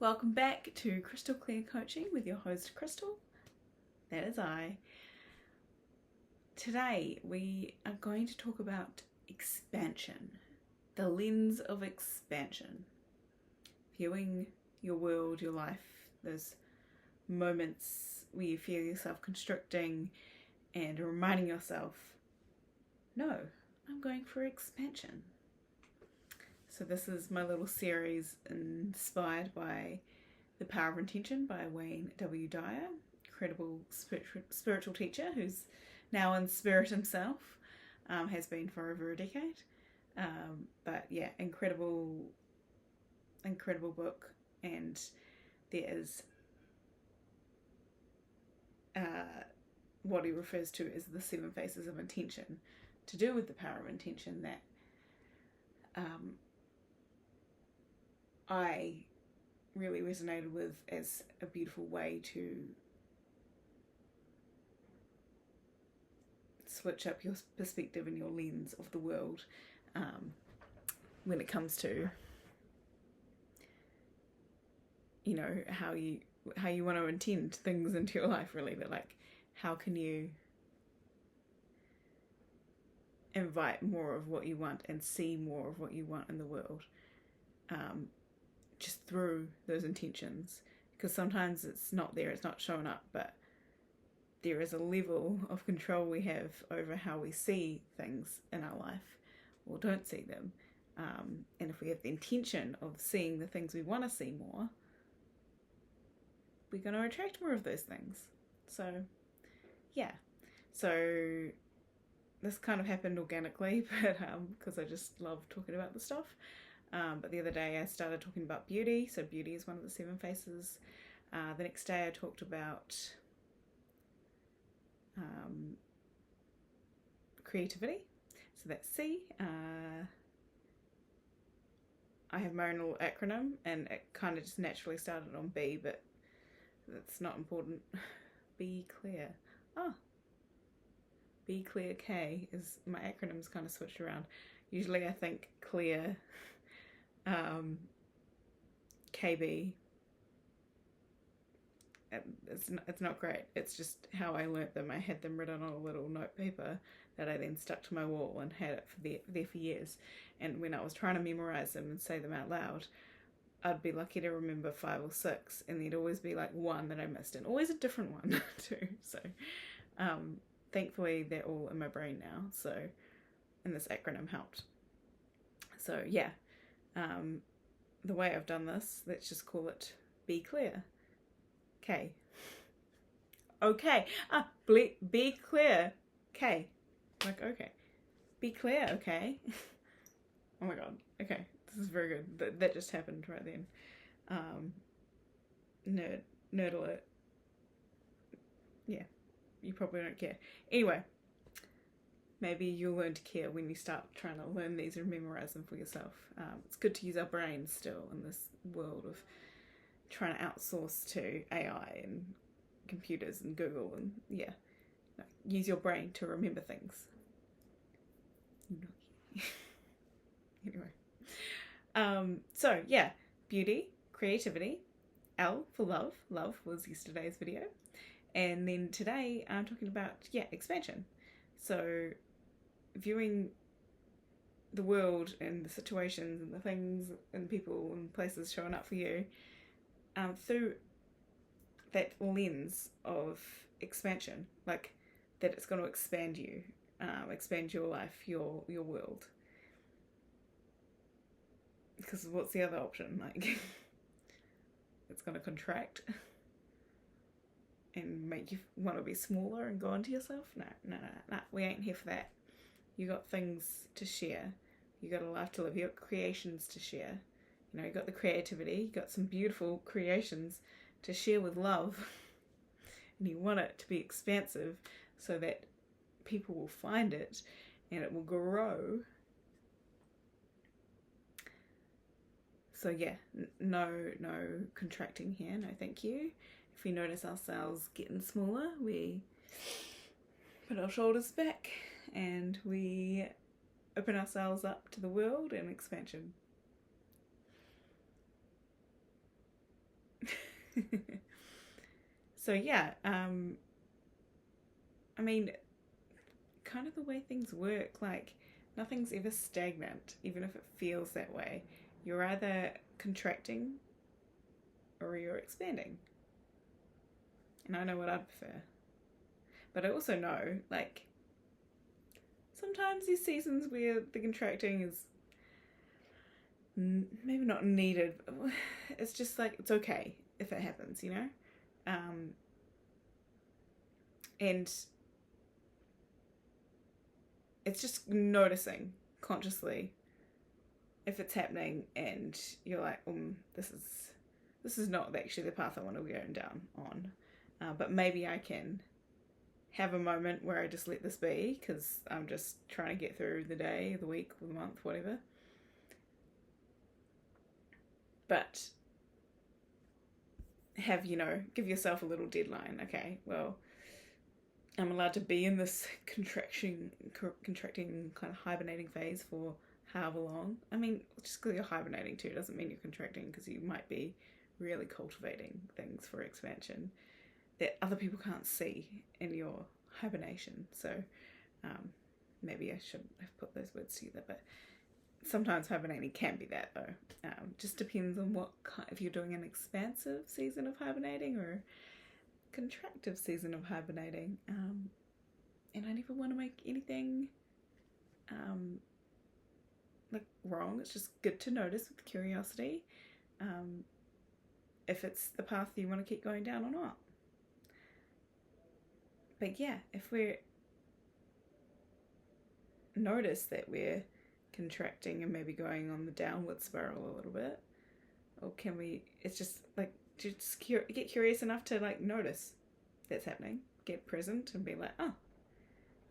Welcome back to Crystal Clear Coaching with your host Crystal. That is I. Today we are going to talk about expansion, the lens of expansion. Viewing your world, your life, those moments where you feel yourself constricting and reminding yourself, no, I'm going for expansion. So this is my little series inspired by The Power of Intention by Wayne W. Dyer, incredible spiritual teacher who's now in spirit himself, has been for over a decade. But yeah, incredible book, and there is what he refers to as the 7 phases of intention to do with the power of intention that I really resonated with as a beautiful way to switch up your perspective and your lens of the world when it comes to, you know, how you want to intend things into your life, really. But like, how can you invite more of what you want and see more of what you want in the world, just through those intentions? Because sometimes it's not there, it's not showing up, but there is a level of control we have over how we see things in our life or don't see them. And if we have the intention of seeing the things we want to see more, we're going to attract more of those things. So yeah, so this kind of happened organically, but because I just love talking about the stuff. But the other day I started talking about beauty. So beauty is one of the 7 phases. The next day I talked about creativity. So that's C. I have my own little acronym, and it kind of just naturally started on B, but that's not important. Be clear. Be clear K is my acronym's kind of switched around. Usually I think clear, KB. It's not great. It's just how I learnt them. I had them written on a little note paper that I then stuck to my wall and had it for there for years. And when I was trying to memorize them and say them out loud, I'd be lucky to remember 5 or 6, and there'd always be like one that I missed, and always a different one too. So thankfully they're all in my brain now. So, and this acronym helped. So yeah, the way I've done this, let's just call it Be Clear. K. Okay. Be clear. K. Like, okay. Be clear, okay. Oh my god. Okay. This is very good. That just happened right then. Nerd alert. Yeah. You probably don't care. Anyway. Maybe you'll learn to care when you start trying to learn these and memorize them for yourself. It's good to use our brains still in this world of trying to outsource to AI and computers and Google, and yeah, use your brain to remember things. Anyway, so yeah, beauty, creativity, L for love. Love was yesterday's video, and then today I'm talking about expansion. So viewing the world and the situations and the things and people and places showing up for you through that lens of expansion, like that it's going to expand you, expand your life, your world. Because what's the other option? Like, it's going to contract and make you want to be smaller and go into yourself. No, we ain't here for that. You got things to share. You got a life to live. You got creations to share. You know, you got the creativity. You got some beautiful creations to share with love. And you want it to be expansive so that people will find it and it will grow. So yeah, no contracting here. No, thank you. If we notice ourselves getting smaller, we put our shoulders back and we open ourselves up to the world and expansion. So yeah, I mean, kind of the way things work, like nothing's ever stagnant, even if it feels that way. You're either contracting or you're expanding. And I know what I'd prefer. But I also know, like, sometimes there's seasons where the contracting is maybe not needed. It's just like, it's okay if it happens, you know? And it's just noticing consciously if it's happening and you're like, this is not actually the path I want to be going down on. But maybe I can have a moment where I just let this be because I'm just trying to get through the day, the week, the month, whatever. But give yourself a little deadline. Okay, well, I'm allowed to be in this contracting kind of hibernating phase for however long. I mean, just because you're hibernating too doesn't mean you're contracting, because you might be really cultivating things for expansion that other people can't see in your hibernation. So maybe I should have put those words together, but sometimes hibernating can be that though. Just depends on if you're doing an expansive season of hibernating or contractive season of hibernating. And I never want to make anything like wrong. It's just good to notice with curiosity if it's the path you want to keep going down or not. But yeah, if we notice that we're contracting and maybe going on the downward spiral a little bit, or can we, it's just like, just get curious enough to like notice that's happening, get present and be like, oh,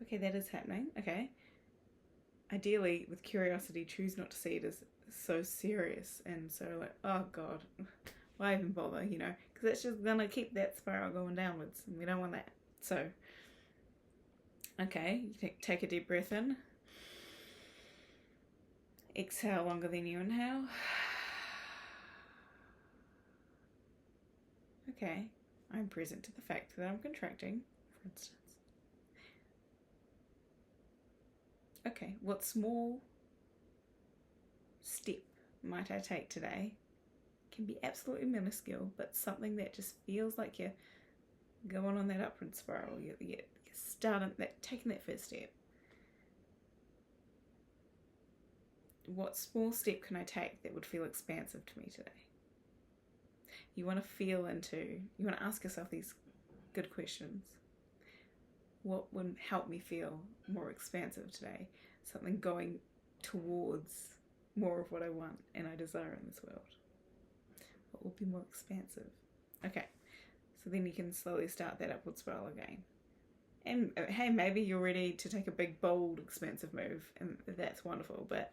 okay, that is happening. Okay, ideally with curiosity, choose not to see it as so serious and so like, oh god, why even bother, because it's just gonna keep that spiral going downwards and we don't want that. So okay, you take a deep breath in, exhale longer than you inhale. Okay, I'm present to the fact that I'm contracting, for instance. Okay, what small step might I take today? Can be absolutely minuscule, but something that just feels like you're going on that upward spiral. You're starting taking that first step. What small step can I take that would feel expansive to me today? You want to ask yourself these good questions. What would help me feel more expansive today? Something going towards more of what I want and I desire in this world. What will be more expansive? Okay, so then you can slowly start that upward spiral again. And hey, maybe you're ready to take a big, bold, expansive move, and that's wonderful, but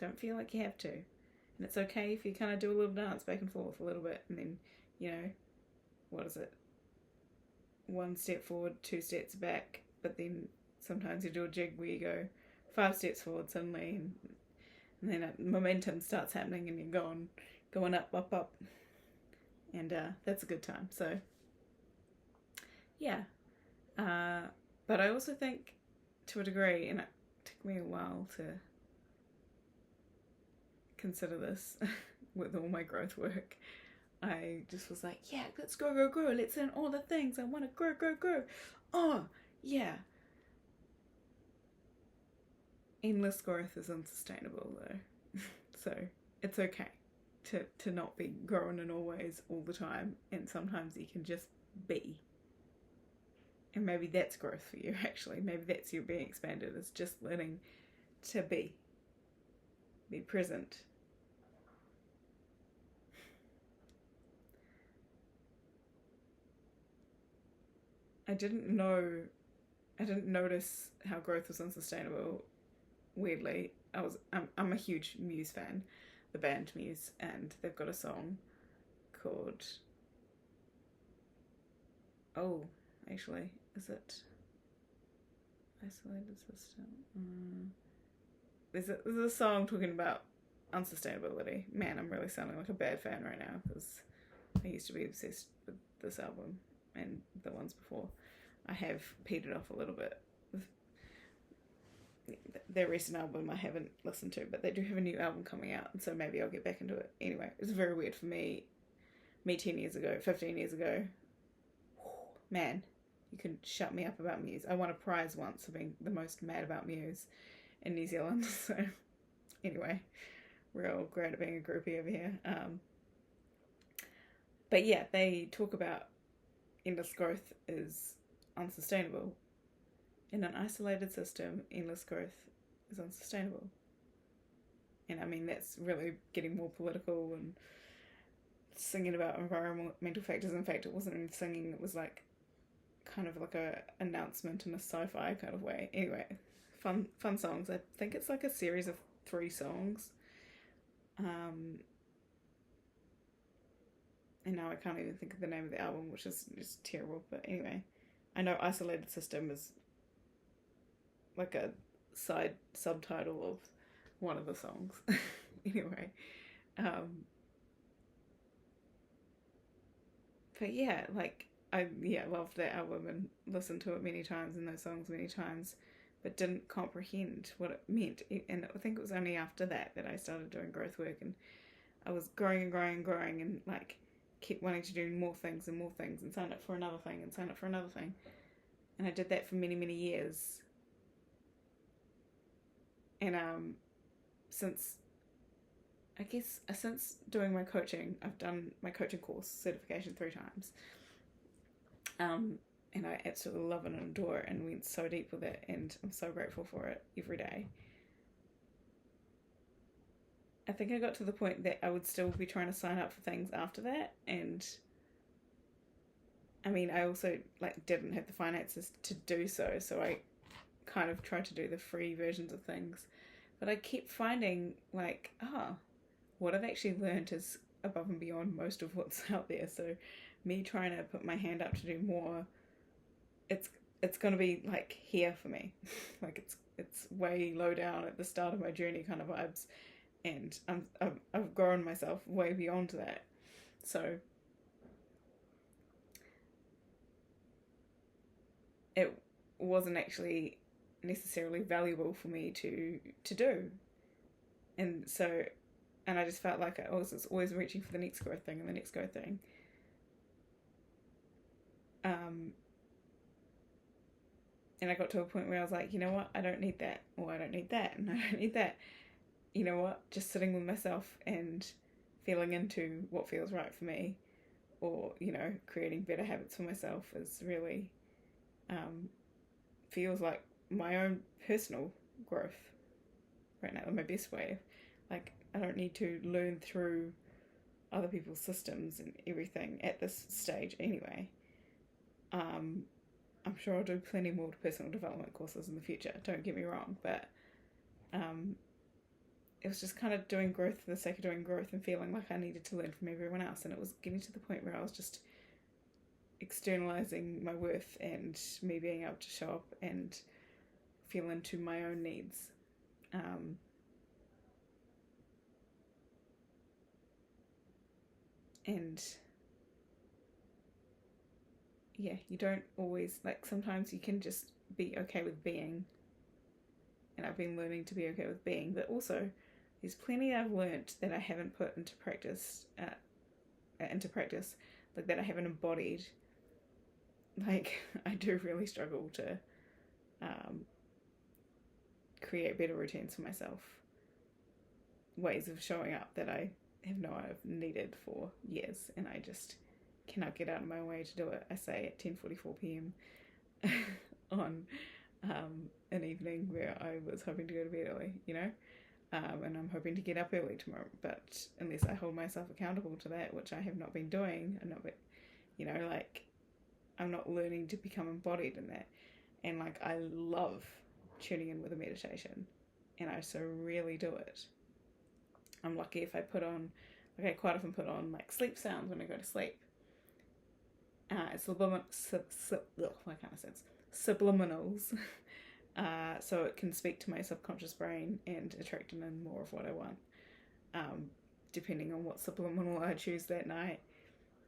don't feel like you have to. And it's okay if you kind of do a little dance back and forth a little bit, and then, what is it? 1 step forward, 2 steps back, but then sometimes you do a jig where you go 5 steps forward suddenly, and then momentum starts happening and you're going up, up, up. And that's a good time. So, yeah. But I also think, to a degree, and it took me a while to consider this with all my growth work, I just was like, yeah, let's grow, let's learn all the things I want to grow. Oh, yeah. Endless growth is unsustainable though. So it's okay to not be growing in all ways all the time, and sometimes you can just be. And maybe that's growth for you, actually. Maybe that's you being expanded, is just learning to be present. I didn't notice how growth was unsustainable, weirdly. I'm a huge Muse fan, the band Muse, and they've got a song called, actually, is it Isolated System? There's a song talking about unsustainability. Man, I'm really sounding like a bad fan right now, because I used to be obsessed with this album and the ones before. I have petered off a little bit. Their recent album I haven't listened to, but they do have a new album coming out, and so maybe I'll get back into it. Anyway, it was very weird for me 10 years ago, 15 years ago. Man, you can shut me up about Muse. I won a prize once for being the most mad about Muse in New Zealand. So anyway, real great at being a groupie over here. But yeah, they talk about endless growth is unsustainable. In an isolated system, endless growth is unsustainable. And I mean, that's really getting more political and singing about environmental factors. In fact, it wasn't even singing, it was like kind of like a announcement in a sci-fi kind of way. Anyway, fun songs. I think it's like a series of 3 songs. And now I can't even think of the name of the album, which is just terrible. But anyway, I know Isolated System is like a side subtitle of one of the songs. Anyway, but yeah, like I loved that album and listened to it many times and those songs many times, but didn't comprehend what it meant. And I think it was only after that I started doing growth work, and I was growing and like kept wanting to do more things and sign up for another thing and sign up for another thing. And I did that for many, many years. And since doing my coaching, I've done my coaching course certification 3 times. And I absolutely love it and adore it and went so deep with it, and I'm so grateful for it every day. I think I got to the point that I would still be trying to sign up for things after that, and I mean, I also like didn't have the finances to do so I kind of tried to do the free versions of things, but I kept finding like, what I've actually learned is above and beyond most of what's out there. So me trying to put my hand up to do more, it's going to be like here for me. Like it's way low down at the start of my journey kind of vibes, and I've grown myself way beyond that. So it wasn't actually necessarily valuable for me to do, and I just felt like I was always reaching for the next growth thing and the next growth thing. And I got to a point where I was like, you know what, I don't need that, or I don't need that, and I don't need that. You know what, just sitting with myself and feeling into what feels right for me, or, you know, creating better habits for myself is really feels like my own personal growth right now, my best way. Like, I don't need to learn through other people's systems and everything at this stage anyway. I'm sure I'll do plenty more personal development courses in the future, don't get me wrong, but it was just kind of doing growth for the sake of doing growth and feeling like I needed to learn from everyone else, and it was getting to the point where I was just externalizing my worth and me being able to show up and feel into my own needs. And yeah, you don't always, like, sometimes you can just be okay with being, and I've been learning to be okay with being, but also there's plenty I've learnt that I haven't put into practice, like that I haven't embodied. Like, I do really struggle to create better routines for myself, ways of showing up that I have known I've needed for years, and I just cannot get out of my way to do it. I say at 10:44 p.m. on an evening where I was hoping to go to bed early, you know, and I'm hoping to get up early tomorrow, but unless I hold myself accountable to that, which I have not been doing, I'm not learning to become embodied in that. And like, I love tuning in with a meditation, and I so really do it. I'm lucky if I put on, like, I quite often put on like sleep sounds when I go to sleep. It's subliminals, so it can speak to my subconscious brain and attract in more of what I want, depending on what subliminal I choose that night.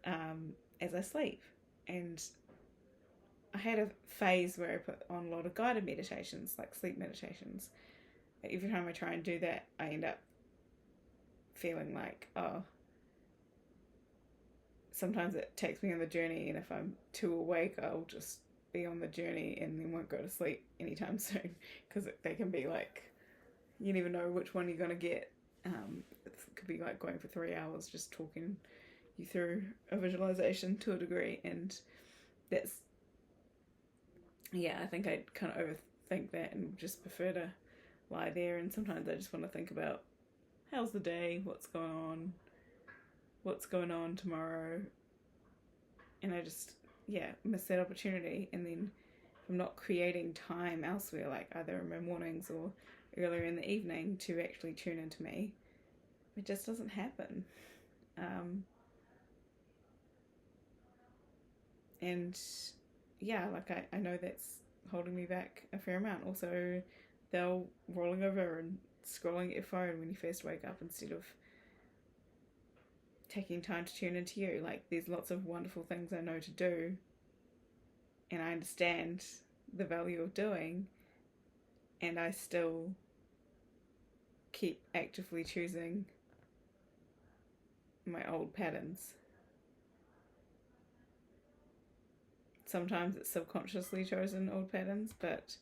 as I sleep. And I had a phase where I put on a lot of guided meditations, like sleep meditations. Every time I try and do that, I end up feeling like, oh, sometimes it takes me on the journey, and if I'm too awake, I'll just be on the journey and then won't go to sleep anytime soon, because they can be like, you never know which one you're going to get. It could be like going for 3 hours just talking you through a visualization to a degree, and that's, yeah, I think I kind of overthink that and just prefer to lie there. And sometimes I just want to think about how's the day, what's going on tomorrow, and I just, yeah, miss that opportunity. And then if I'm not creating time elsewhere, like either in my mornings or earlier in the evening, to actually tune into me, it just doesn't happen. And yeah, like I know that's holding me back a fair amount. Also, they'll rolling over and scrolling at your phone when you first wake up instead of taking time to tune into you. Like, there's lots of wonderful things I know to do, and I understand the value of doing, and I still keep actively choosing my old patterns. Sometimes it's subconsciously chosen old patterns, but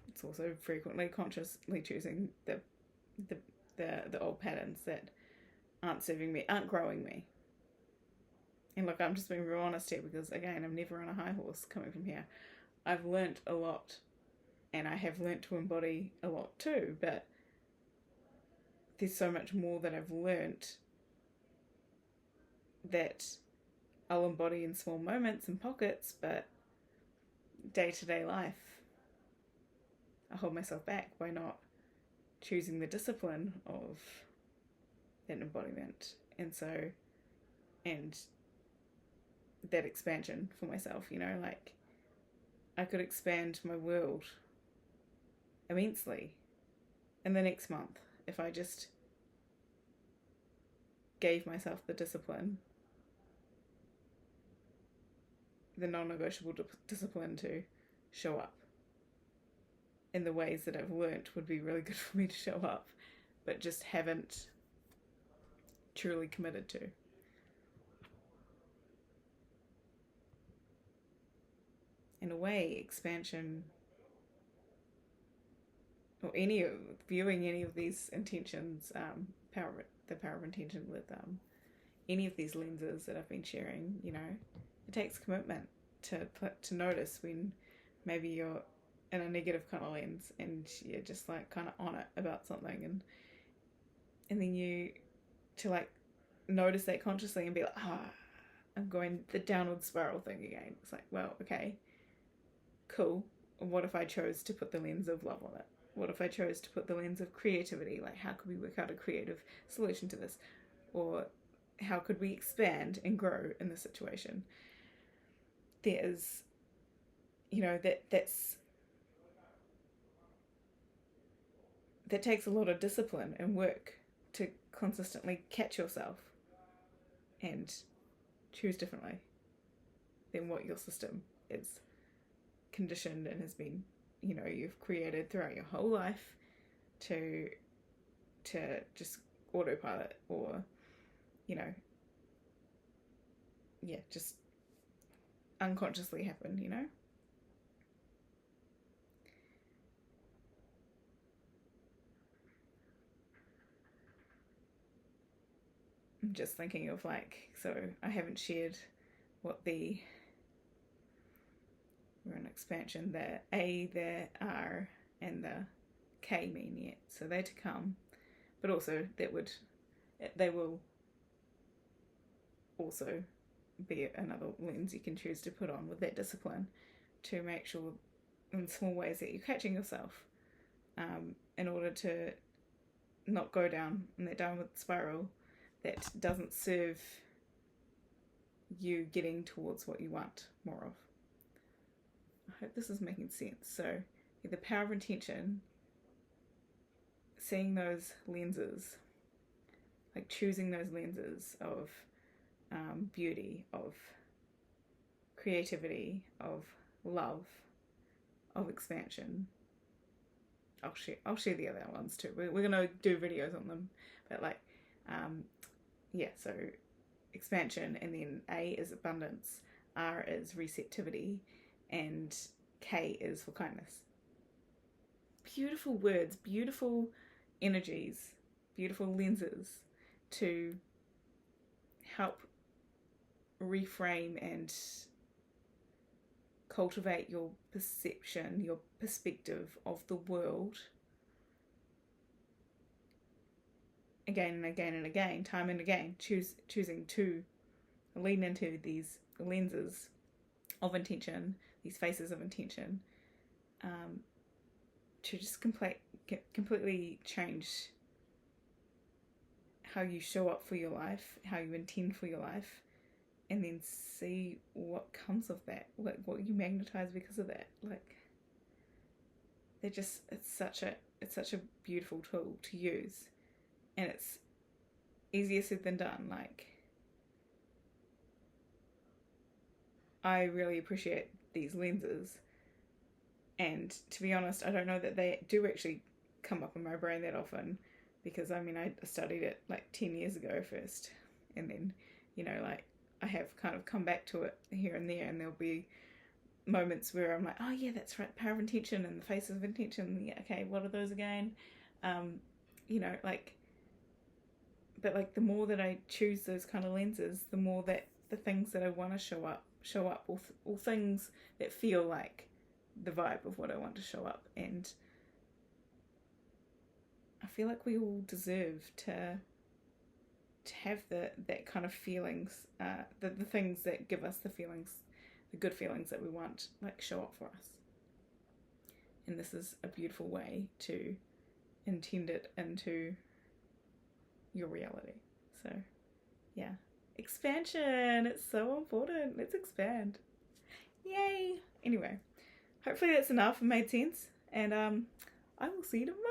it's also frequently consciously choosing the old patterns that aren't serving me, aren't growing me. And look, I'm just being real honest here, because again, I'm never on a high horse coming from here. I've learnt a lot, and I have learnt to embody a lot too, but there's so much more that I've learnt that I'll embody in small moments and pockets, but day-to-day life, I hold myself back by not choosing the discipline of that embodiment. And that expansion for myself, like, I could expand my world immensely in the next month if I just gave myself the discipline, the non-negotiable discipline, to show up in the ways that I've learnt would be really good for me to show up, but just haven't truly committed to. In a way, expansion, or viewing any of these intentions, the power of intention with any of these lenses that I've been sharing, it takes commitment to notice when maybe you're in a negative kind of lens and you're just like kind of on it about something, and then you to like notice that consciously and be like, I'm going the downward spiral thing again. It's like, well, okay, cool. What if I chose to put the lens of love on it? What if I chose to put the lens of creativity? Like, how could we work out a creative solution to this? Or how could we expand and grow in the situation? There's, that takes a lot of discipline and work to consistently catch yourself and choose differently than what your system is conditioned and has been, you've created throughout your whole life to just autopilot, or just unconsciously happen. I'm just thinking of so I haven't shared what the, we're in expansion, the A, the R, and the K mean yet. So they're to come, but also they will also be another lens you can choose to put on with that discipline, to make sure in small ways that you're catching yourself, in order to not go down in that downward spiral that doesn't serve you getting towards what you want more of. I hope this is making sense. So the power of intention, seeing those lenses, like choosing those lenses of beauty, of creativity, of love, of expansion. I'll share the other ones too. We're gonna do videos on them, but like, yeah. So expansion, and then A is abundance, R is receptivity, and K is for kindness. Beautiful words, beautiful energies, beautiful lenses to help reframe and cultivate your perception, your perspective of the world again and again and again, time and again, choosing to lean into these lenses of intention, these faces of intention, to just completely change how you show up for your life, how you intend for your life, and then see what comes of that, like what you magnetize because of that. Like, it's such a beautiful tool to use, and it's easier said than done. Like, I really appreciate these lenses, and to be honest, I don't know that they do actually come up in my brain that often, because I mean, I studied it like 10 years ago first, and then, you know, like, I have kind of come back to it here and there, and there'll be moments where I'm like, oh yeah, that's right, power of intention and the faces of intention. Yeah, okay, what are those again? You know, like, but like, the more that I choose those kind of lenses, the more that the things that I want to show up, or things that feel like the vibe of what I want to show up. And I feel like we all deserve to have that kind of feelings, the things that give us the feelings, the good feelings that we want, like, show up for us. And this is a beautiful way to intend it into your reality. So yeah, expansion, it's so important. Let's expand. Yay. Anyway, hopefully that's enough and made sense, and I will see you tomorrow.